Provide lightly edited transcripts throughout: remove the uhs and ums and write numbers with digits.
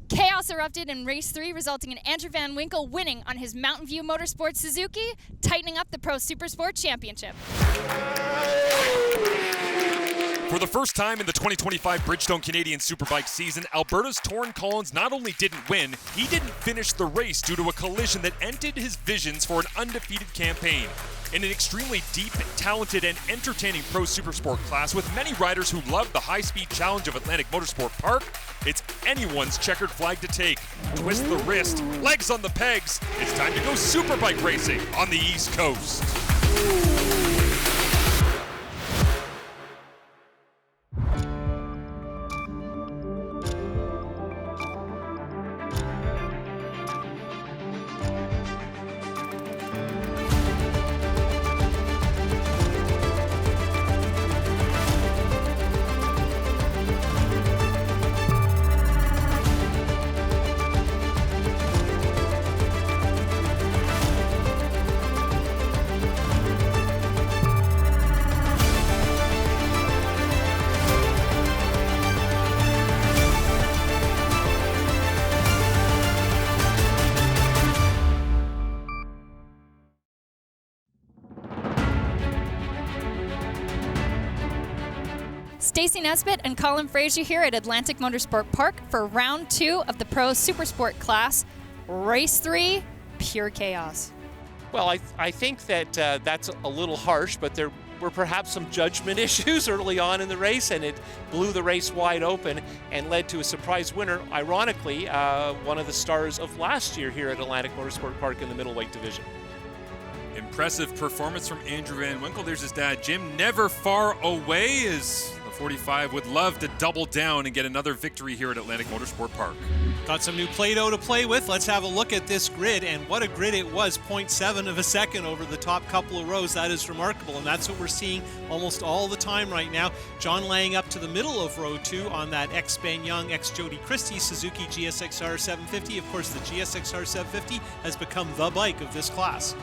Chaos erupted in race 3, resulting in Andrew Van Winkle winning on his Mountain View Motorsport Suzuki, tightening up the Pro Supersport Championship. For the first time in the 2025 Bridgestone Canadian Superbike season, Alberta's Torren Collins not only didn't win, he didn't finish the race due to a collision that ended his visions for an undefeated campaign. In an extremely deep, talented, and entertaining Pro Supersport class with many riders who love the high-speed challenge of Atlantic Motorsport Park, it's anyone's checkered flag to take. Twist the wrist, legs on the pegs. It's time to go Superbike racing on the East Coast. Stacey Nesbitt and Colin Fraser here at Atlantic Motorsport Park for round 2 of the Pro Supersport class. Race 3, pure chaos. Well, I think that that's a little harsh, but there were perhaps some judgment issues early on in the race, and it blew the race wide open and led to a surprise winner. Ironically, one of the stars of last year here at Atlantic Motorsport Park in the middleweight division. Impressive performance from Andrew Van Winkle. There's his dad, Jim, never far away, as the 45 would love to double down and get another victory here at Atlantic Motorsport Park. Got some new Play-Doh to play with. Let's have a look at this grid, and what a grid it was. 0.7 of a second over the top couple of rows. That is remarkable, and that's what we're seeing almost all the time right now. John Lang up to the middle of row 2 on that ex-Ben Young, ex-Jody Christie Suzuki GSXR 750. Of course, the GSXR 750 has become the bike of this class.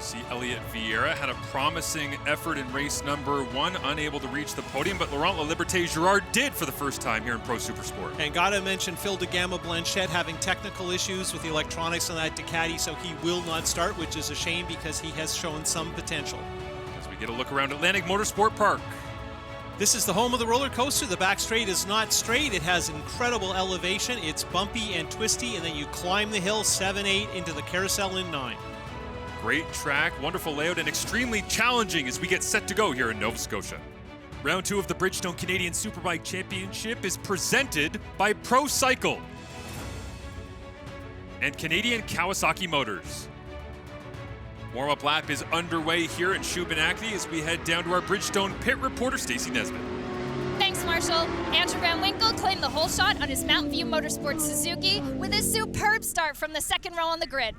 See, Elliot Vieira had a promising effort in race number 1, unable to reach the podium, but Laurent Laliberté-Girard did for the first time here in Pro Supersport. And gotta mention Phil de Gama Blanchette having technical issues with the electronics on that Ducati, so he will not start, which is a shame because he has shown some potential. As we get a look around Atlantic Motorsport Park. This is the home of the roller coaster. The back straight is not straight. It has incredible elevation. It's bumpy and twisty, and then you climb the hill 7-8 into the carousel in 9. Great track, wonderful layout, and extremely challenging as we get set to go here in Nova Scotia. Round 2 of the Bridgestone Canadian Superbike Championship is presented by Pro Cycle and Canadian Kawasaki Motors. Warm-up lap is underway here in Shubenacadie as we head down to our Bridgestone pit reporter, Stacey Nesbitt. Thanks, Marshall. Andrew Van Winkle claimed the whole shot on his Mountain View Motorsport Suzuki with a superb start from the second row on the grid.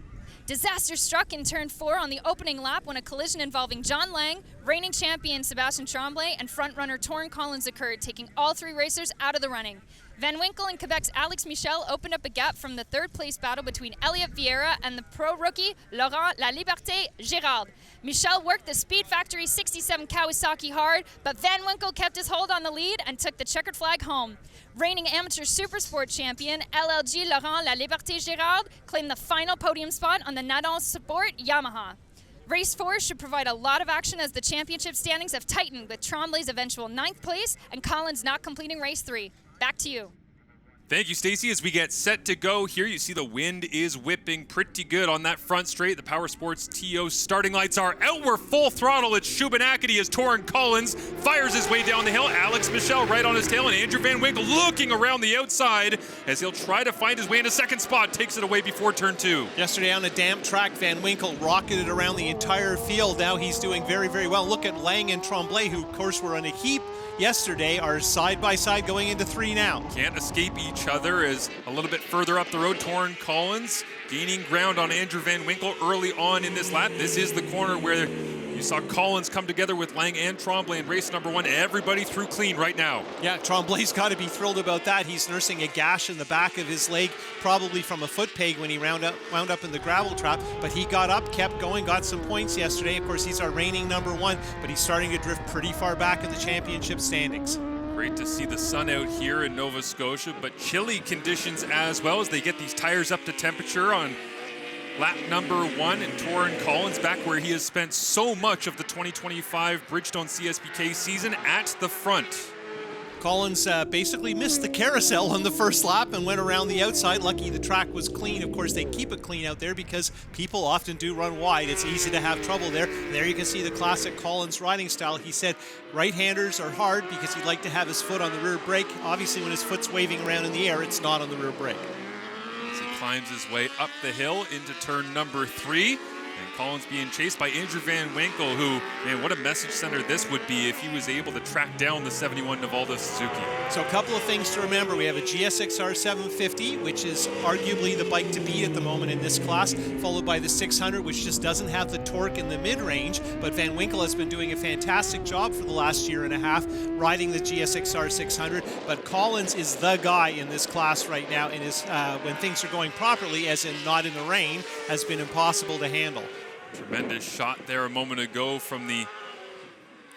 Disaster struck in turn 4 on the opening lap when a collision involving John Lang, reigning champion Sébastien Tremblay, and frontrunner Torren Collins occurred, taking all 3 racers out of the running. Van Winkle and Quebec's Alex Michel opened up a gap from the third place battle between Elliot Vieira and the pro rookie Laurent Laliberté-Girard. Michel worked the Speed Factory 67 Kawasaki hard, but Van Winkle kept his hold on the lead and took the checkered flag home. Reigning amateur Supersport champion LLG Laurent Laliberté-Girard claimed the final podium spot on the Nadal Sport Yamaha. Race 4 should provide a lot of action as the championship standings have tightened with Tremblay's eventual 9th place and Collins not completing race 3. Back to you. Thank you, Stacey. As we get set to go here, you see the wind is whipping pretty good on that front straight. The Power Sports TO starting lights are out. We're full throttle at Shubenacadie as Torren Collins fires his way down the hill. Alex Michel right on his tail, and Andrew Van Winkle looking around the outside as he'll try to find his way into second spot. Takes it away before turn 2. Yesterday on a damp track, Van Winkle rocketed around the entire field. Now he's doing very, very well. Look at Lang and Tremblay, who of course were on a heap yesterday, are side by side going into 3 now. Can't escape each other as a little bit further up the road, Torren Collins gaining ground on Andrew Van Winkle early on in this lap. This is the corner where you saw Collins come together with Lang and Tremblay in race number 1. Everybody through clean right now. Yeah, Tremblay's got to be thrilled about that. He's nursing a gash in the back of his leg, probably from a foot peg when he wound up in the gravel trap. But he got up, kept going, got some points yesterday. Of course, he's our reigning number 1, but he's starting to drift pretty far back in the championship standings. Great to see the sun out here in Nova Scotia, but chilly conditions as well as they get these tires up to temperature on lap number 1, and Torren Collins back where he has spent so much of the 2025 Bridgestone CSBK season at the front. Collins basically missed the carousel on the first lap and went around the outside. Lucky the track was clean. Of course, they keep it clean out there because people often do run wide. It's easy to have trouble there. There you can see the classic Collins riding style. He said right-handers are hard because he'd like to have his foot on the rear brake. Obviously, when his foot's waving around in the air, it's not on the rear brake. As he climbs his way up the hill into turn number 3. And Collins being chased by Andrew Van Winkle, who, man, what a message sender this would be if he was able to track down the 71 Nivaldo Suzuki. So a couple of things to remember. We have a GSXR 750, which is arguably the bike to beat at the moment in this class, followed by the 600, which just doesn't have the torque in the mid-range. But Van Winkle has been doing a fantastic job for the last year and a half riding the GSXR 600. But Collins is the guy in this class right now, and is when things are going properly, as in not in the rain, has been impossible to handle. Tremendous shot there a moment ago from the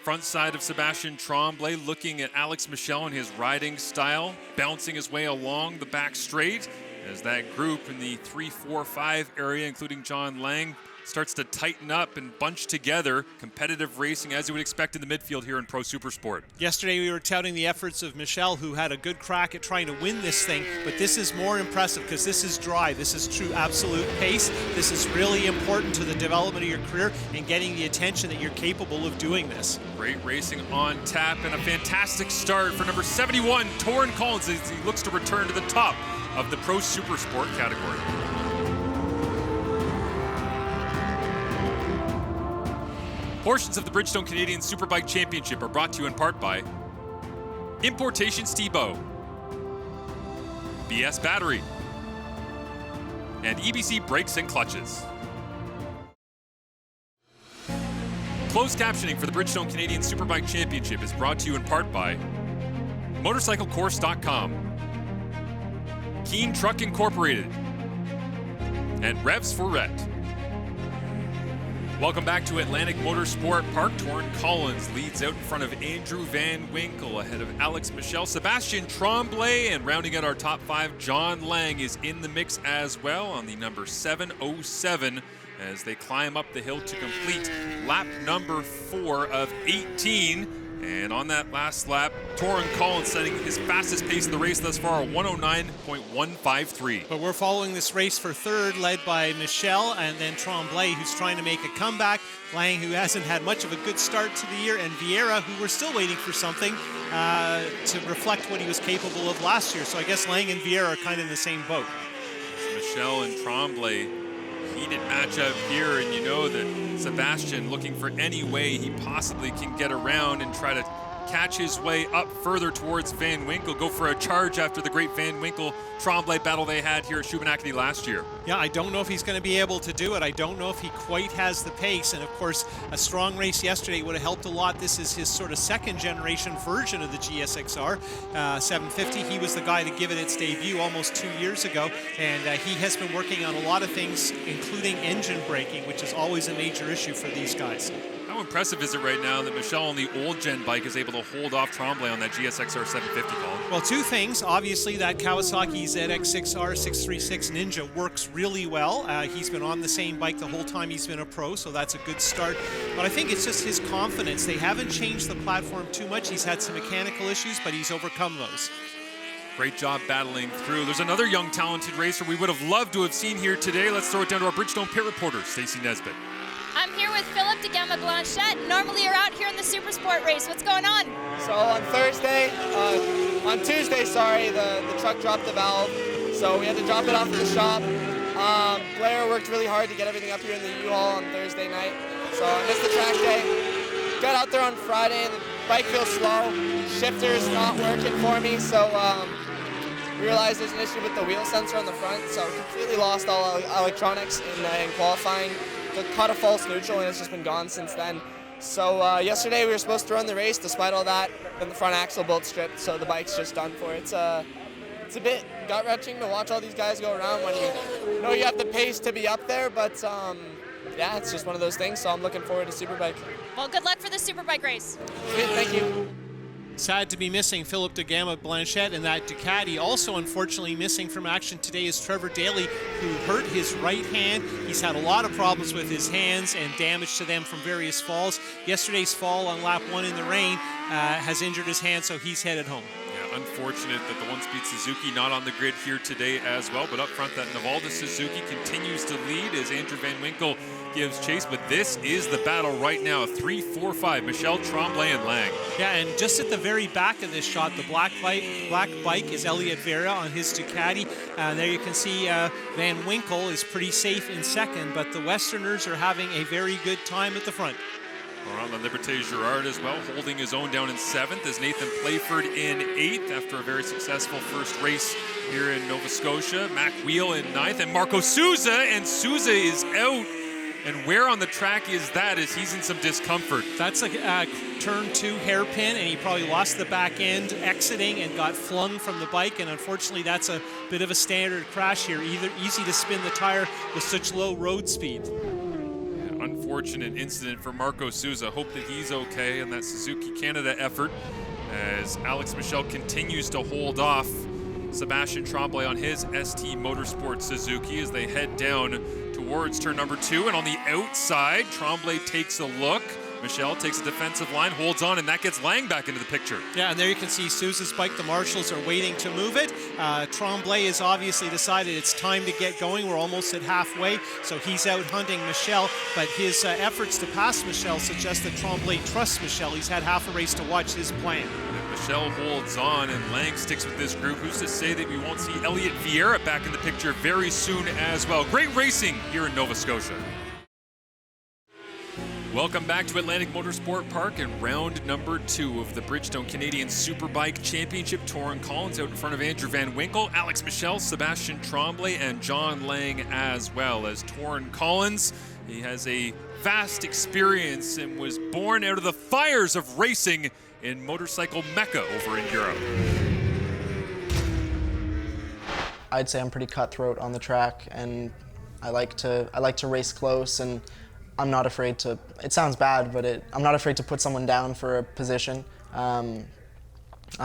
front side of Sebastian Tremblay, looking at Alex Michel and his riding style, bouncing his way along the back straight as that group in the 3, 4, 5 area, including John Lang, starts to tighten up and bunch together. Competitive racing as you would expect in the midfield here in Pro Supersport. Yesterday we were touting the efforts of Michel, who had a good crack at trying to win this thing, but this is more impressive because this is dry. This is true absolute pace. This is really important to the development of your career and getting the attention that you're capable of doing this. Great racing on tap and a fantastic start for number 71, Torren Collins, as he looks to return to the top of the Pro Supersport category. Portions of the Bridgestone Canadian Superbike Championship are brought to you in part by Importations Thibault, BS Battery, and EBC Brakes and Clutches. Closed captioning for the Bridgestone Canadian Superbike Championship is brought to you in part by MotorcycleCourse.com, Keen Truck Incorporated, and Revs for Ret. Welcome back to Atlantic Motorsport Park. Torren Collins leads out in front of Andrew Van Winkle, ahead of Alex Michel. Sebastian Tremblay, and rounding out our top 5, John Lang is in the mix as well on the number 707 as they climb up the hill to complete lap number 4 of 18. And on that last lap, Torren Collins setting his fastest pace of the race thus far, 109.153. But we're following this race for third, led by Michel and then Tremblay, who's trying to make a comeback. Lang, who hasn't had much of a good start to the year, and Vieira, who we're still waiting for something to reflect what he was capable of last year. So I guess Lang and Vieira are kind of in the same boat. Michel and Tremblay, heated matchup here, and you know that Sebastian looking for any way he possibly can get around and try to catch his way up further towards Van Winkle, go for a charge after the great Van Winkle-Tremblay battle they had here at Shubenacadie last year. Yeah, I don't know if he's going to be able to do it. I don't know if he quite has the pace, and of course, a strong race yesterday would have helped a lot. This is his sort of second-generation version of the GSXR 750. He was the guy to give it its debut almost 2 years ago, and he has been working on a lot of things, including engine braking, which is always a major issue for these guys. How impressive is it right now that Michel on the old gen bike is able to hold off Tremblay on that GSXR 750, Colin? Well, two things. Obviously, that Kawasaki ZX6R 636 Ninja works really well. He's been on the same bike the whole time he's been a pro, so that's a good start. But I think it's just his confidence. They haven't changed the platform too much. He's had some mechanical issues, but he's overcome those. Great job battling through. There's another young, talented racer we would have loved to have seen here today. Let's throw it down to our Bridgestone pit reporter, Stacey Nesbitt. I'm here with Philip de Gama Blanchette. Normally you're out here in the Supersport race. What's going on? So on Tuesday, the truck dropped the valve, so we had to drop it off at the shop. Blair worked really hard to get everything up here in the U-Haul on Thursday night, so I missed the track day. Got out there on Friday, and the bike feels slow. Shifter's not working for me, so realized there's an issue with the wheel sensor on the front, so completely lost all electronics in qualifying. Caught a false neutral, and it's just been gone since then. So yesterday we were supposed to run the race. Despite all that, then the front axle bolt stripped, so the bike's just done for. It's a bit gut-wrenching to watch all these guys go around when you know you have the pace to be up there, but yeah, it's just one of those things, so I'm looking forward to Superbike. Well, good luck for the Superbike race. Sweet, thank you. Sad to be missing Philip de Gama Blanchette in that Ducati. Also, unfortunately, missing from action today is Trevor Daly, who hurt his right hand. He's had a lot of problems with his hands and damage to them from various falls. Yesterday's fall on lap 1 in the rain has injured his hand, so he's headed home. Yeah, unfortunate that the one-speed Suzuki not on the grid here today as well, but up front that Navalda Suzuki continues to lead as Andrew Van Winkle gives chase, but this is the battle right now. 3, 4, 5, Michel, Tremblay, and Lang. Yeah, and just at the very back of this shot, the black bike is Elliot Vera on his Ducati. There you can see Van Winkle is pretty safe in second, but the Westerners are having a very good time at the front. Around the Liberté Girard as well, holding his own down in 7th as Nathan Playford in 8th after a very successful first race here in Nova Scotia. Mac Wheel in 9th, and Marco Souza, and Souza is out. And where on the track is that as he's in some discomfort? That's a turn 2 hairpin, and he probably lost the back end exiting and got flung from the bike, and unfortunately that's a bit of a standard crash here. Easy to spin the tire with such low road speed. Unfortunate incident for Marco Souza. Hope that he's okay in that Suzuki Canada effort as Alex Michel continues to hold off Sebastian Tremblay on his ST Motorsport Suzuki as they head down towards turn number 2. And on the outside, Tremblay takes a look. Michel takes a defensive line, holds on, and that gets Lang back into the picture. Yeah, and there you can see Souza's bike. The marshals are waiting to move it. Tremblay has obviously decided it's time to get going. We're almost at halfway, so he's out hunting Michel, but his efforts to pass Michel suggest that Tremblay trusts Michel. He's had half a race to watch his plan. Michel holds on, and Lang sticks with this group. Who's to say that we won't see Elliot Vieira back in the picture very soon as well? Great racing here in Nova Scotia. Welcome back to Atlantic Motorsport Park and round number 2 of the Bridgestone Canadian Superbike Championship. Torren Collins out in front of Andrew Van Winkle, Alex Michel, Sebastian Tremblay, and John Lang as well. As Torren Collins, he has a vast experience and was born out of the fires of racing in motorcycle Mecca over in Europe. I'd say I'm pretty cutthroat on the track, and I like to race close, and I'm not afraid to, it sounds bad, but I'm not afraid to put someone down for a position. I'm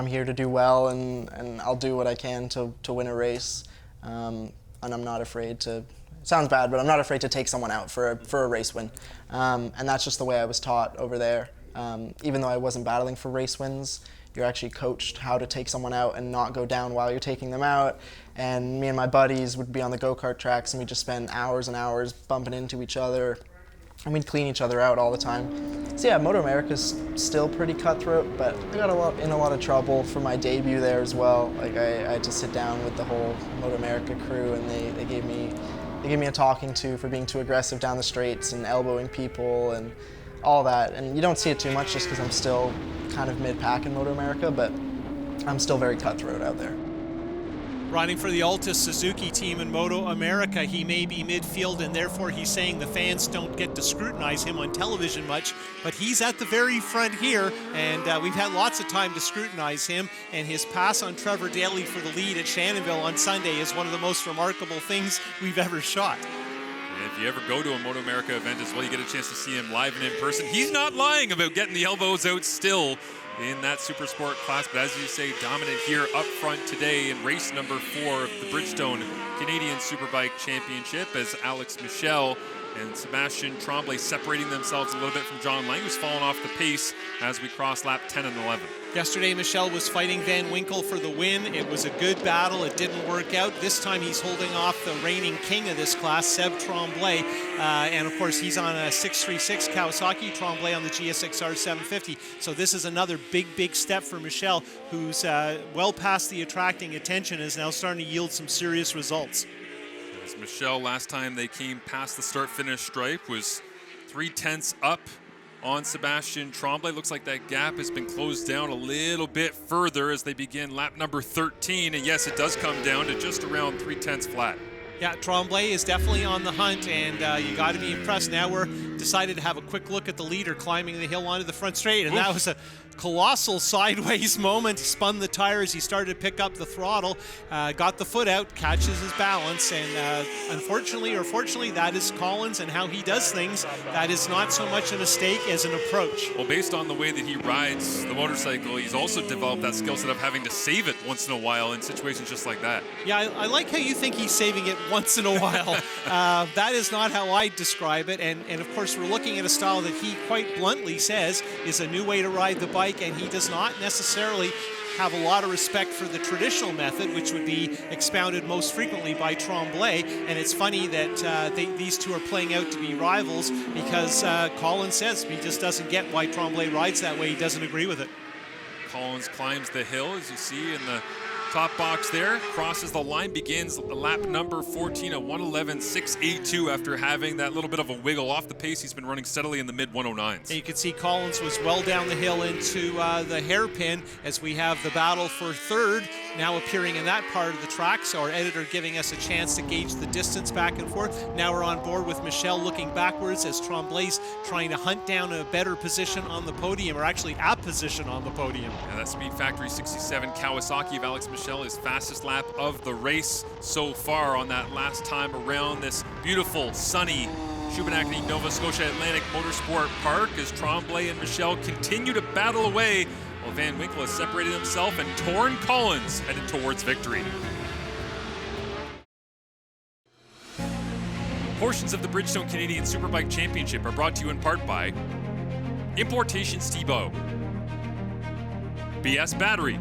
here to do well, and I'll do what I can to win a race. And I'm not afraid to, it sounds bad, but I'm not afraid to take someone out for a race win. And that's just the way I was taught over there. Even though I wasn't battling for race wins, you're actually coached how to take someone out and not go down while you're taking them out. And me and my buddies would be on the go-kart tracks, and we'd just spend hours and hours bumping into each other. And we'd clean each other out all the time. So yeah, Moto America's still pretty cutthroat, but I got in a lot of trouble for my debut there as well. Like I had to sit down with the whole Moto America crew, and they gave me a talking to for being too aggressive down the straights and elbowing people and all that. And you don't see it too much just because I'm still kind of mid-pack in Moto America, but I'm still very cutthroat out there. Riding for the Altus Suzuki team in Moto America, he may be midfield, and therefore he's saying the fans don't get to scrutinize him on television much, but he's at the very front here, and we've had lots of time to scrutinize him, and his pass on Trevor Daly for the lead at Shannonville on Sunday is one of the most remarkable things we've ever shot. And if you ever go to a Moto America event as well, you get a chance to see him live and in person. He's not lying about getting the elbows out still in that Supersport class, but as you say, dominant here up front today in race number 4 of the Bridgestone Canadian Superbike Championship as Alex Michel and Sebastian Tremblay separating themselves a little bit from John Lang, who's fallen off the pace as we cross lap 10 and 11. Yesterday, Michel was fighting Van Winkle for the win. It was a good battle. It didn't work out. This time, he's holding off the reigning king of this class, Seb Tremblay. And, of course, he's on a 636 Kawasaki, Tremblay on the GSXR 750. So this is another big step for Michel, who's well past the attracting attention, is now starting to yield some serious results. As Michel, last time they came past the start-finish stripe, was 3/10 up on Sebastian Tremblay. Looks like that gap has been closed down a little bit further as they begin lap number 13. And yes, it does come down to just around 3/10 flat. Yeah, Tremblay is definitely on the hunt, and you got to be impressed. Now we're decided to have a quick look at the leader climbing the hill onto the front straight, and that was a colossal sideways moment. He spun the tires, he started to pick up the throttle, got the foot out, catches his balance, and unfortunately or fortunately, that is Collins and how he does things. That is not so much a mistake as an approach. Well, based on the way that he rides the motorcycle, he's also developed that skill set of having to save it once in a while in situations just like that. Yeah, I like how you think he's saving it once in a while. That is not how I describe it, and of course we're looking at a style that he quite bluntly says is a new way to ride the bike, and he does not necessarily have a lot of respect for the traditional method, which would be expounded most frequently by Tremblay. And it's funny that these two are playing out to be rivals, because Collins says he just doesn't get why Tremblay rides that way. He doesn't agree with it. Collins climbs the hill, as you see in the top box there, crosses the line, begins lap number 14 at 1:11.682 after having that little bit of a wiggle off the pace. He's been running steadily in the mid 109s. And you can see Collins was well down the hill into the hairpin as we have the battle for third now appearing in that part of the track. So our editor giving us a chance to gauge the distance back and forth. Now we're on board with Michel looking backwards as Tremblay's trying to hunt down a better position on the podium, or actually a position on the podium. Yeah, that Speed Factory 67 Kawasaki of Alex Michel, his fastest lap of the race so far on that last time around this beautiful, sunny Shubenacadie, Nova Scotia Atlantic Motorsport Park, as Tremblay and Michel continue to battle away while Van Winkle has separated himself and Torren Collins headed towards victory. Portions of the Bridgestone Canadian Superbike Championship are brought to you in part by Importation Stebo, BS Battery,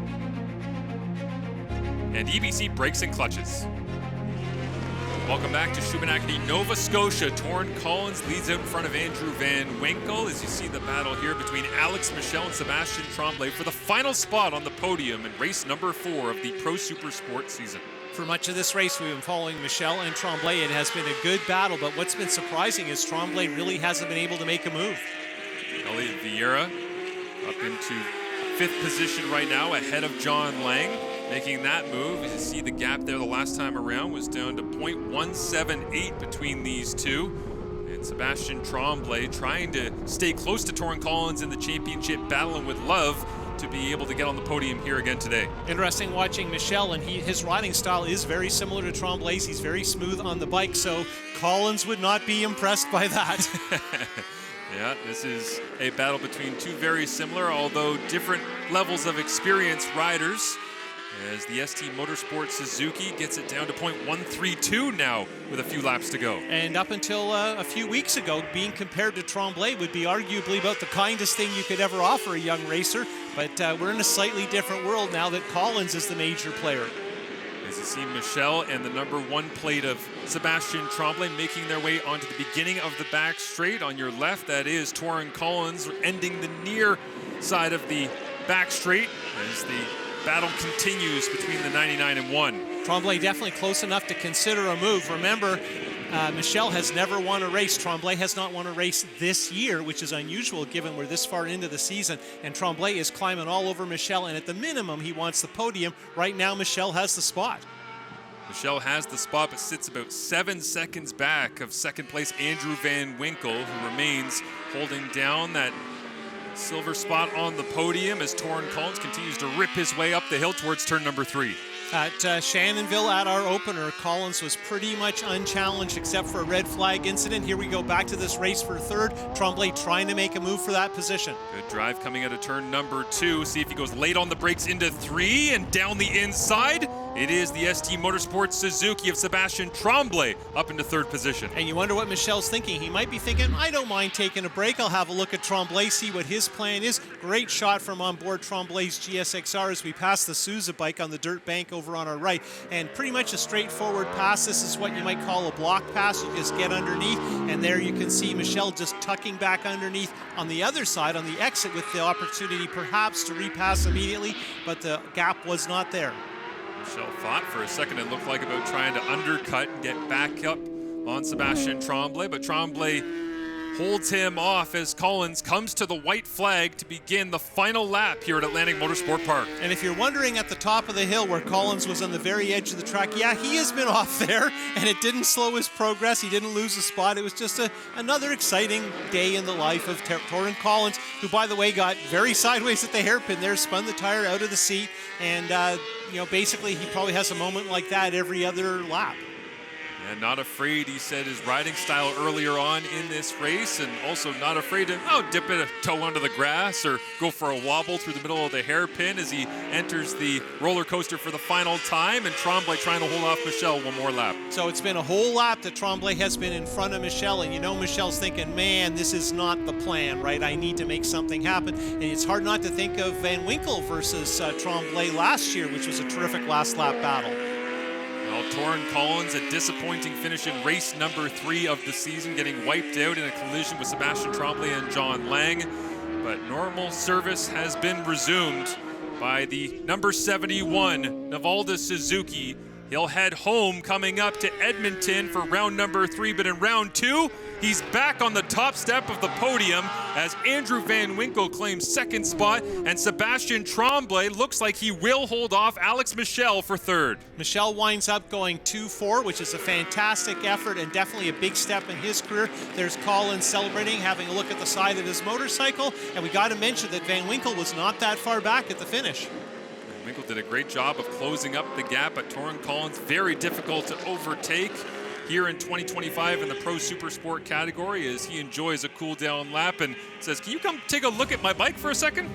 and EBC Brakes and Clutches. Welcome back to Shubenacadie, Nova Scotia. Torren Collins leads out in front of Andrew Van Winkle as you see the battle here between Alex Michel and Sebastien Tremblay for the final spot on the podium in race number 4 of the Pro Supersport season. For much of this race, we've been following Michel and Tremblay. It has been a good battle, but what's been surprising is Tremblay really hasn't been able to make a move. Elliot Vieira up into 5th position right now, ahead of John Lang. Making that move, as you see the gap there the last time around was down to 0.178 between these two. And Sebastien Tremblay trying to stay close to Torren Collins in the championship, battling with love to be able to get on the podium here again today. Interesting watching Michel, and his riding style is very similar to Tremblay's. He's very smooth on the bike, so Collins would not be impressed by that. Yeah, this is a battle between two very similar, although different levels of experience riders, as the ST Motorsport Suzuki gets it down to 0.132 now with a few laps to go. And up until a few weeks ago, being compared to Tremblay would be arguably about the kindest thing you could ever offer a young racer, but we're in a slightly different world now that Collins is the major player. As you see Michel and the number 1 plate of Sebastien Tremblay making their way onto the beginning of the back straight. On your left, that is Torren Collins ending the near side of the back straight as the battle continues between the 99 and 1. Tremblay definitely close enough to consider a move. Remember, Michel has never won a race. Tremblay has not won a race this year, which is unusual given we're this far into the season. And Tremblay is climbing all over Michel, and at the minimum, he wants the podium. Right now, Michel has the spot. Michel has the spot, but sits about 7 seconds back of second place Andrew Van Winkle, who remains holding down that silver spot on the podium as Torren Collins continues to rip his way up the hill towards turn number 3. At Shannonville at our opener, Collins was pretty much unchallenged except for a red flag incident. Here we go back to this race for third. Tremblay trying to make a move for that position. Good drive coming out of turn number 2. See if he goes late on the brakes into 3 and down the inside. It is the ST Motorsport Suzuki of Sebastien Tremblay up into 3rd position. And you wonder what Michel's thinking. He might be thinking, I don't mind taking a break. I'll have a look at Tremblay, see what his plan is. Great shot from on board Tremblay's GSXR as we pass the Sousa bike on the dirt bank over on our right. And pretty much a straightforward pass. This is what you might call a block pass. You just get underneath, and there you can see Michel just tucking back underneath on the other side, on the exit, with the opportunity perhaps to repass immediately, but the gap was not there. Michel thought for a second it looked like about trying to undercut and get back up on Sebastien Tremblay, but Tremblay holds him off as Collins comes to the white flag to begin the final lap here at Atlantic Motorsport Park. And if you're wondering at the top of the hill where Collins was on the very edge of the track, yeah, he has been off there, and it didn't slow his progress. He didn't lose a spot. It was just another exciting day in the life of Torren Collins, who, by the way, got very sideways at the hairpin there, spun the tire out of the seat, and basically he probably has a moment like that every other lap. And not afraid, he said, his riding style earlier on in this race, and also not afraid to dip a toe under the grass or go for a wobble through the middle of the hairpin as he enters the roller coaster for the final time, and Tremblay trying to hold off Michel one more lap. So it's been a whole lap that Tremblay has been in front of Michel, and Michel's thinking, man, this is not the plan, right? I need to make something happen. And it's hard not to think of Van Winkle versus Tremblay last year, which was a terrific last lap battle. Well, Torren Collins, a disappointing finish in race number 3 of the season, getting wiped out in a collision with Sebastian Tremblay and John Lang. But normal service has been resumed by the number 71, Navalda Suzuki. He'll head home coming up to Edmonton for round number 3, but in round 2, he's back on the top step of the podium as Andrew Van Winkle claims second spot, and Sebastian Tremblay looks like he will hold off Alex Michel for third. Michel winds up going 2-4, which is a fantastic effort and definitely a big step in his career. There's Collins celebrating, having a look at the side of his motorcycle, and we got to mention that Van Winkle was not that far back at the finish. Winkle did a great job of closing up the gap, but Torren Collins very difficult to overtake here in 2025 in the Pro Supersport category as he enjoys a cool down lap and says, can you come take a look at my bike for a second?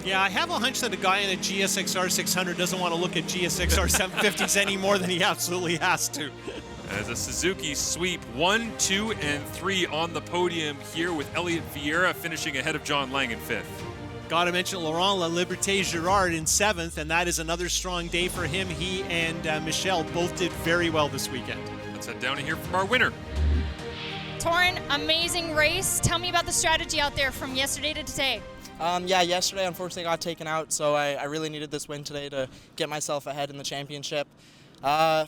Yeah, I have a hunch that a guy in a GSXR 600 doesn't want to look at GSXR 750s any more than he absolutely has to. As a Suzuki sweep 1, 2, and 3 on the podium here with Elliot Vieira finishing ahead of John Lang in 5th. Got to mention Laurent La Liberté Girard in 7th, and that is another strong day for him. He and Michel both did very well this weekend. Let's head down to hear from our winner. Torren, amazing race. Tell me about the strategy out there from yesterday to today. Yeah, yesterday unfortunately got taken out, so I really needed this win today to get myself ahead in the championship. I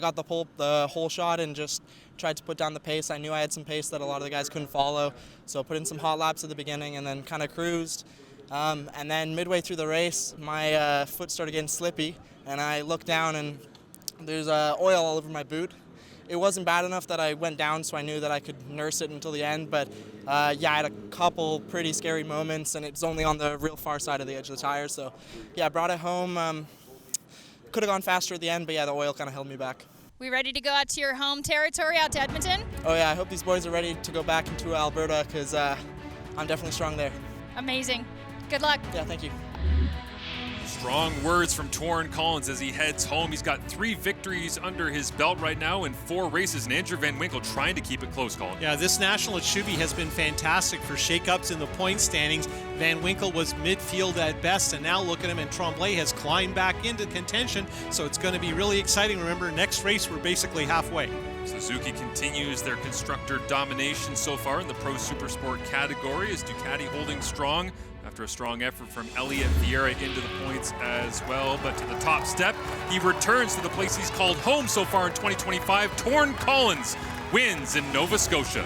got the whole shot and just tried to put down the pace. I knew I had some pace that a lot of the guys couldn't follow, so put in some hot laps at the beginning and then kind of cruised. And then midway through the race, my foot started getting slippy, and I looked down and there's oil all over my boot. It wasn't bad enough that I went down, so I knew that I could nurse it until the end, but yeah, I had a couple pretty scary moments, and it's only on the real far side of the edge of the tire, so yeah, I brought it home. Could have gone faster at the end, but yeah, the oil kind of held me back. We ready to go out to your home territory, out to Edmonton? Oh yeah, I hope these boys are ready to go back into Alberta, because I'm definitely strong there. Amazing. Good luck. Yeah, thank you. Strong words from Torren Collins as he heads home. He's got 3 victories under his belt right now in 4 races, and Andrew Van Winkle trying to keep it close, Colin. Yeah, this national at Shuby has been fantastic for shake-ups in the point standings. Van Winkle was midfield at best, and now look at him, and Tremblay has climbed back into contention, so it's going to be really exciting. Remember, next race, we're basically halfway. Suzuki continues their constructor domination so far in the Pro Supersport category as Ducati holding strong after a strong effort from Elliot Vieira into the points as well. But to the top step, he returns to the place he's called home so far in 2025. Torren Collins wins in Nova Scotia.